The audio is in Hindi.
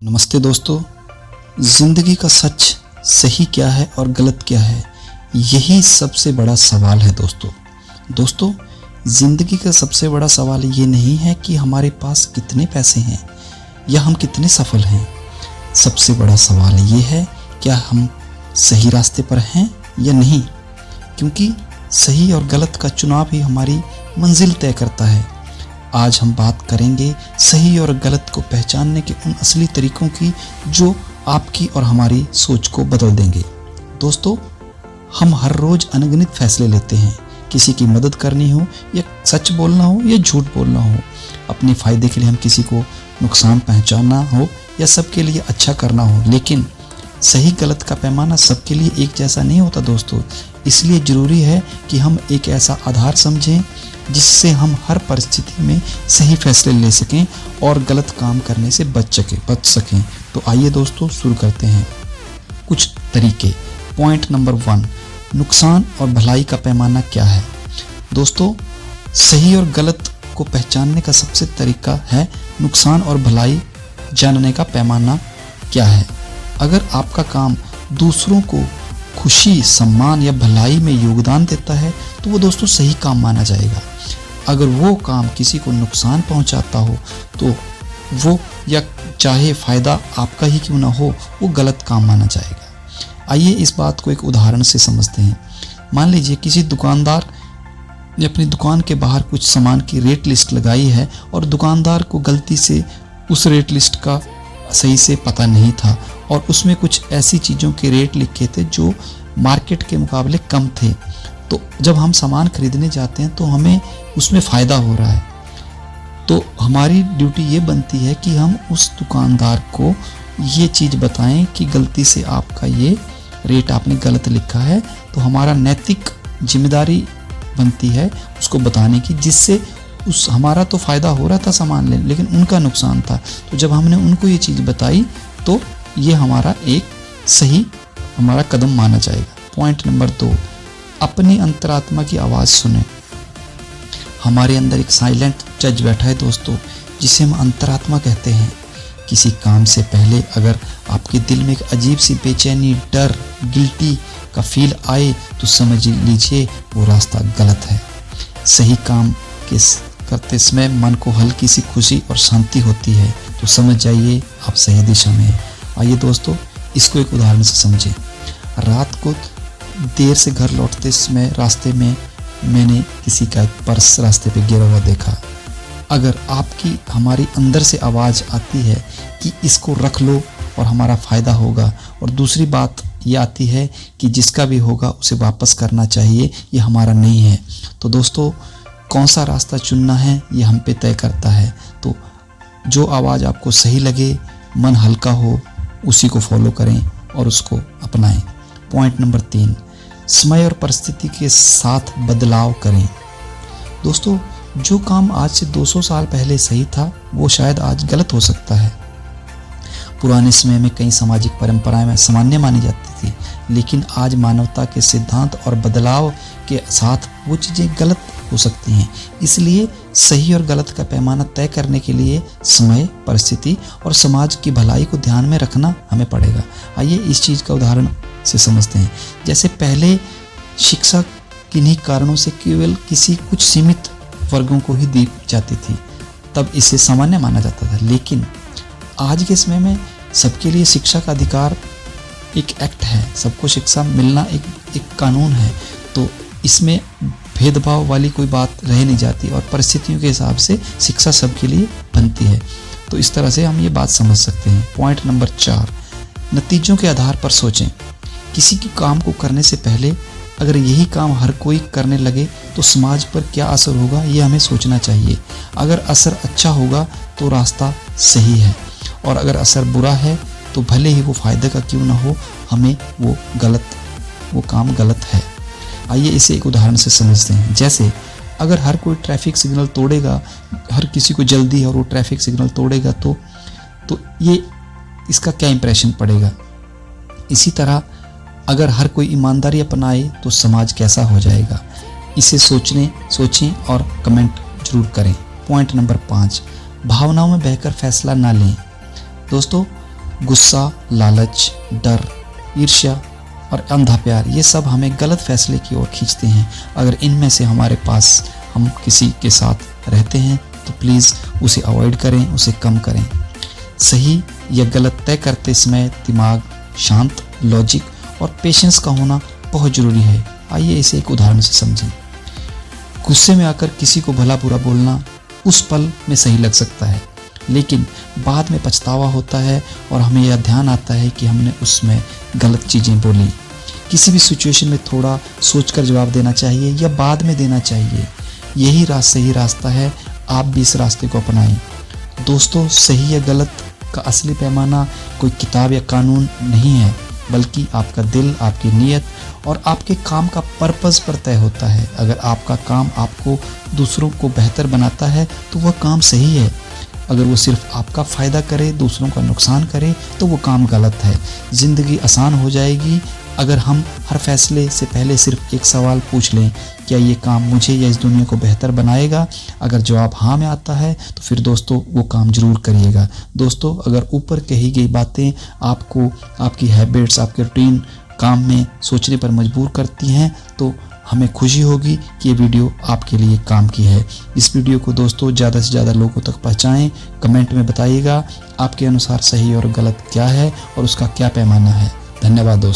नमस्ते दोस्तों। ज़िंदगी का सच सही क्या है और गलत क्या है, यही सबसे बड़ा सवाल है दोस्तों। ज़िंदगी का सबसे बड़ा सवाल ये नहीं है कि हमारे पास कितने पैसे हैं या हम कितने सफल हैं। सबसे बड़ा सवाल ये है, क्या हम सही रास्ते पर हैं या नहीं, क्योंकि सही और गलत का चुनाव ही हमारी मंजिल तय करता है। आज हम बात करेंगे सही और गलत को पहचानने के उन असली तरीकों की जो आपकी और हमारी सोच को बदल देंगे। दोस्तों, हम हर रोज़ अनगिनत फैसले लेते हैं, किसी की मदद करनी हो या सच बोलना हो या झूठ बोलना हो, अपने फ़ायदे के लिए हम किसी को नुकसान पहुंचाना हो या सबके लिए अच्छा करना हो। लेकिन सही गलत का पैमाना सबके लिए एक जैसा नहीं होता दोस्तों। इसलिए ज़रूरी है कि हम एक ऐसा आधार समझें जिससे हम हर परिस्थिति में सही फैसले ले सकें और गलत काम करने से बच सकें। तो आइए दोस्तों, शुरू करते हैं कुछ तरीके। पॉइंट नंबर 1, नुकसान और भलाई का पैमाना क्या है। दोस्तों, सही और गलत को पहचानने का सबसे तरीका है नुकसान और भलाई जानने का पैमाना क्या है। अगर आपका काम दूसरों को खुशी, सम्मान या भलाई में योगदान देता है तो वो दोस्तों सही काम माना जाएगा। अगर वो काम किसी को नुकसान पहुंचाता हो तो वो, या चाहे फ़ायदा आपका ही क्यों ना हो, वो गलत काम माना जाएगा। आइए इस बात को एक उदाहरण से समझते हैं। मान लीजिए किसी दुकानदार ने अपनी दुकान के बाहर कुछ सामान की रेट लिस्ट लगाई है और दुकानदार को गलती से उस रेट लिस्ट का सही से पता नहीं था और उसमें कुछ ऐसी चीज़ों के रेट लिखे थे जो मार्केट के मुकाबले कम थे। तो जब हम सामान खरीदने जाते हैं तो हमें उसमें फ़ायदा हो रहा है, तो हमारी ड्यूटी ये बनती है कि हम उस दुकानदार को ये चीज़ बताएं कि गलती से आपका ये रेट आपने गलत लिखा है। तो हमारा नैतिक जिम्मेदारी बनती है उसको बताने की, जिससे हमारा तो फ़ायदा हो रहा था सामान लेने, लेकिन उनका नुकसान था। तो जब हमने उनको ये चीज़ बताई तो ये हमारा एक सही कदम माना जाएगा। पॉइंट नंबर 2, अपनी अंतरात्मा की आवाज़ सुने। हमारे अंदर एक साइलेंट जज बैठा है दोस्तों, जिसे हम अंतरात्मा कहते हैं। किसी काम से पहले अगर आपके दिल में एक अजीब सी बेचैनी, डर, गिल्टी का फील आए तो समझ लीजिए वो रास्ता गलत है। सही काम करते समय मन को हल्की सी खुशी और शांति होती है तो समझ जाइए आप सही दिशा में हैं। आइए दोस्तों, इसको एक उदाहरण से समझें। रात को देर से घर लौटते समय रास्ते में मैंने किसी का एक पर्स रास्ते पे गिरा हुआ देखा। अगर हमारी अंदर से आवाज़ आती है कि इसको रख लो और हमारा फ़ायदा होगा, और दूसरी बात ये आती है कि जिसका भी होगा उसे वापस करना चाहिए, ये हमारा नहीं है। तो दोस्तों, कौन सा रास्ता चुनना है ये हम पे तय करता है। तो जो आवाज़ आपको सही लगे, मन हल्का हो, उसी को फॉलो करें और उसको अपनाएं। पॉइंट नंबर 3, समय और परिस्थिति के साथ बदलाव करें। दोस्तों, जो काम आज से 200 साल पहले सही था वो शायद आज गलत हो सकता है। पुराने समय में कई सामाजिक परंपराएं में सामान्य मानी जाती थी, लेकिन आज मानवता के सिद्धांत और बदलाव के साथ वो चीज़ें गलत हो सकती हैं। इसलिए सही और गलत का पैमाना तय करने के लिए समय, परिस्थिति और समाज की भलाई को ध्यान में रखना हमें पड़ेगा। आइए इस चीज़ का उदाहरण से समझते हैं। जैसे पहले शिक्षा किन्हीं कारणों से केवल कुछ सीमित वर्गों को ही दी जाती थी, तब इसे सामान्य माना जाता था। लेकिन आज के समय में सबके लिए शिक्षा का अधिकार एक एक्ट है, सबको शिक्षा मिलना एक कानून है। तो इसमें भेदभाव वाली कोई बात रह नहीं जाती और परिस्थितियों के हिसाब से शिक्षा सबके लिए बनती है। तो इस तरह से हम ये बात समझ सकते हैं। पॉइंट नंबर 4, नतीजों के आधार पर सोचें। किसी के काम को करने से पहले अगर यही काम हर कोई करने लगे तो समाज पर क्या असर होगा, ये हमें सोचना चाहिए। अगर असर अच्छा होगा तो रास्ता सही है, और अगर असर बुरा है तो भले ही वो फ़ायदे का क्यों ना हो, हमें वो काम गलत है। आइए इसे एक उदाहरण से समझते हैं। जैसे अगर हर कोई ट्रैफिक सिग्नल तोड़ेगा, हर किसी को जल्दी है और वो ट्रैफिक सिग्नल तोड़ेगा तो ये इसका क्या इंप्रेशन पड़ेगा। इसी तरह अगर हर कोई ईमानदारी अपनाए तो समाज कैसा हो जाएगा। इसे सोचें और कमेंट जरूर करें। पॉइंट नंबर 5, भावनाओं में बहकर फैसला ना लें। दोस्तों, गुस्सा, लालच, डर, ईर्ष्या और अंधा प्यार, ये सब हमें गलत फैसले की ओर खींचते हैं। अगर इनमें से हमारे पास हम किसी के साथ रहते हैं तो प्लीज़ उसे अवॉइड करें, उसे कम करें। सही या गलत तय करते समय दिमाग शांत, लॉजिक और पेशेंस का होना बहुत ज़रूरी है। आइए इसे एक उदाहरण से समझें। गुस्से में आकर किसी को भला बुरा बोलना उस पल में सही लग सकता है, लेकिन बाद में पछतावा होता है और हमें यह ध्यान आता है कि हमने उसमें गलत चीज़ें बोली। किसी भी सिचुएशन में थोड़ा सोचकर जवाब देना चाहिए या बाद में देना चाहिए। यही सही रास्ता है, आप भी इस रास्ते को अपनाएं। दोस्तों, सही या गलत का असली पैमाना कोई किताब या कानून नहीं है, बल्कि आपका दिल, आपकी नीयत और आपके काम का पर्पस पर तय होता है। अगर आपका काम आपको दूसरों को बेहतर बनाता है तो वह काम सही है। अगर वो सिर्फ आपका फ़ायदा करे, दूसरों का नुकसान करे, तो वो काम गलत है। ज़िंदगी आसान हो जाएगी अगर हम हर फैसले से पहले सिर्फ एक सवाल पूछ लें, क्या ये काम मुझे या इस दुनिया को बेहतर बनाएगा? अगर जवाब हाँ में आता है तो फिर दोस्तों वो काम ज़रूर करिएगा। दोस्तों, अगर ऊपर कही गई बातें आपको आपकी हैबिट्स, आपके रूटीन काम में सोचने पर मजबूर करती हैं तो हमें खुशी होगी कि ये वीडियो आपके लिए काम की है। इस वीडियो को दोस्तों ज़्यादा से ज़्यादा लोगों तक पहुँचाएँ। कमेंट में बताइएगा आपके अनुसार सही और गलत क्या है और उसका क्या पैमाना है। धन्यवाद दोस्तों।